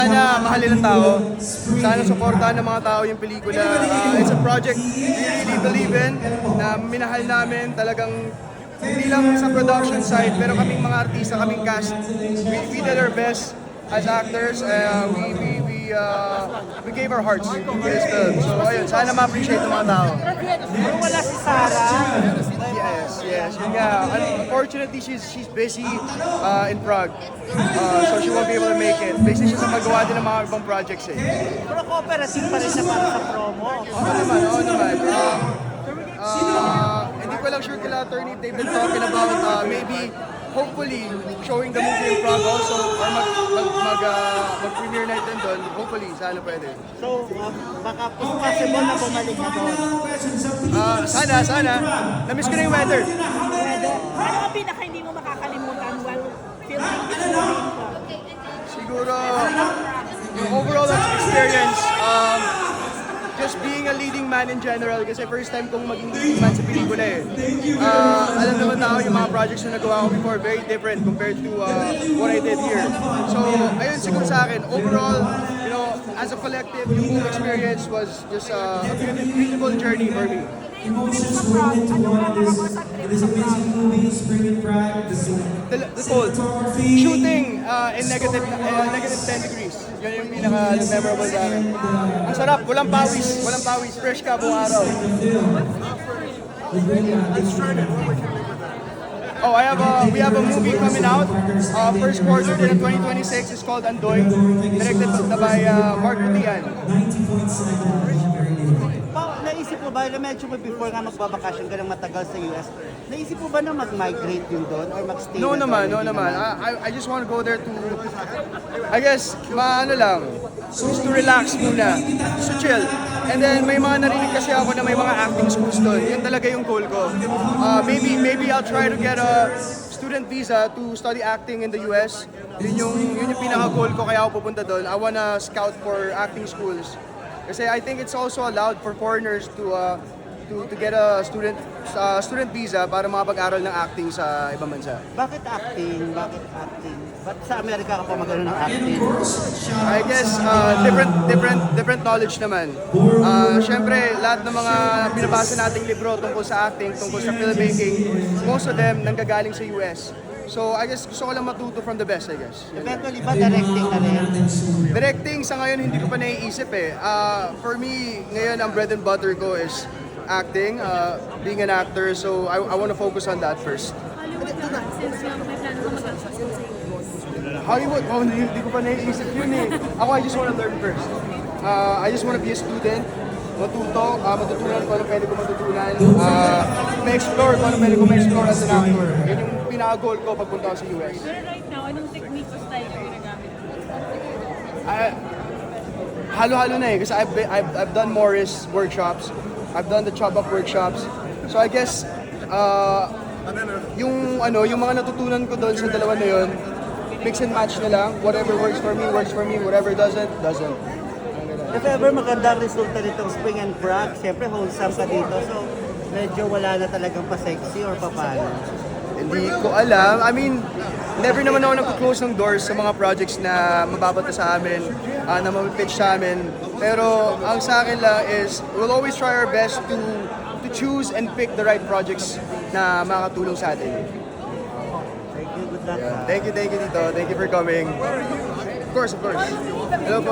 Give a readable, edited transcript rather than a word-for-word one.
Sana mahalin ng tao, sana suportahan ng mga tao yung pelikula. It's a project we really believe in, na minahal namin talagang hindi lang sa production side, pero kaming mga artista, kaming cast, we did our best as actors. We gave our hearts to this film. So ayun, sana ma-appreciate ng mga tao. Kung wala si Sarah, Yes. Yun nga. Unfortunately, she's busy in Prague. So she won't be able to make it. Busy siya sa magawa din ng mga ibang projects eh. pero cooperative pa rin siya para sa promo. Oo naman. Hindi ko lang sure kila attorney if they've been talking about maybe, hopefully, showing the movie in Prague also or mag-premiere night din doon. Hopefully, sana pwede. So, baka possible na bumalik na doon. Sana. Namiss ko na yung weather. Ano ang pinaka hindi mo makakalimutan while filming this movie? Siguro, yung overall experience, just being a leading man in general, kasi first time kong maging leading man sa pelikula eh. Alam naman tao yung mga projects na nagawa ko before, very different compared to what I did here. So, ayun siguro sa akin, overall, as a collective, yung whole experience was just a beautiful journey for me. The cold. Shooting in negative 10 degrees. Yun yung pinaka-memorable sa akin. Ang sarap, walang pawis. Fresh ka buong araw. Oh, we have a movie coming out. First quarter in 2026 is called Andoy. Directed by Mark Rutian. Naisip mo ba, na medyo before nga magbabakasyon ka ng matagal sa US, naisip mo ba na mag-migrate yun doon or mag-stay No na naman. doon? I just want to go there to, I guess, just to relax muna, just to chill. And then may mga narinig kasi ako na may mga acting schools doon. Yun talaga yung goal ko. Maybe I'll try to get a student visa to study acting in the US. Yun yung pinaka-goal ko kaya ako pupunta doon. I wanna scout for acting schools. Kasi I think it's also allowed for foreigners to get a student visa para makapag-aral ng acting sa ibang bansa. Bakit acting? Ba't sa Amerika ka pa magano ng acting? I guess different knowledge naman. Siyempre, lahat ng mga binabasa nating libro tungkol sa acting, tungkol sa filmmaking, most of them nanggagaling sa US. So I guess gusto ko lang matuto from the best, I guess. Eventually ba directing na rin? Directing sa ngayon hindi ko pa naiisip eh. For me, ngayon ang bread and butter ko is acting, being an actor. So I want to focus on that first. Hollywood naman, since may plano ka mag-adjust sa Hollywood, hindi ko pa naiisip yun eh. I just want to learn first. I just want to be a student, matutunan kung ano pwede ko matutunan, ma-explore kung ano pwede ko ma-explore as an actor. Yun yung pinaka-goal ko pagpunta ko sa US. Pero right now, anong technique o style kayo nagamit? Halo-halo na eh, kasi I've done Morris workshops, I've done the Chubbuck workshops. So I guess, yung mga natutunan ko doon sa dalawa na yun, mix and match na lang. Whatever works for me. Whatever doesn't. If ever magandang resulta nitong Spring and Prague, syempre wholesome ka dito. So, medyo wala na talagang pa-sexy or pa-paano. Hindi ko alam. I mean, never naman ako nag-close ng doors sa mga projects na mababata sa amin, na mag-pitch sa amin. Pero ang sa akin lang is, we'll always try our best to choose and pick the right projects na makakatulong sa atin. Thank you, good luck. Thank you, Tito. Thank you for coming. Of course. Hello po.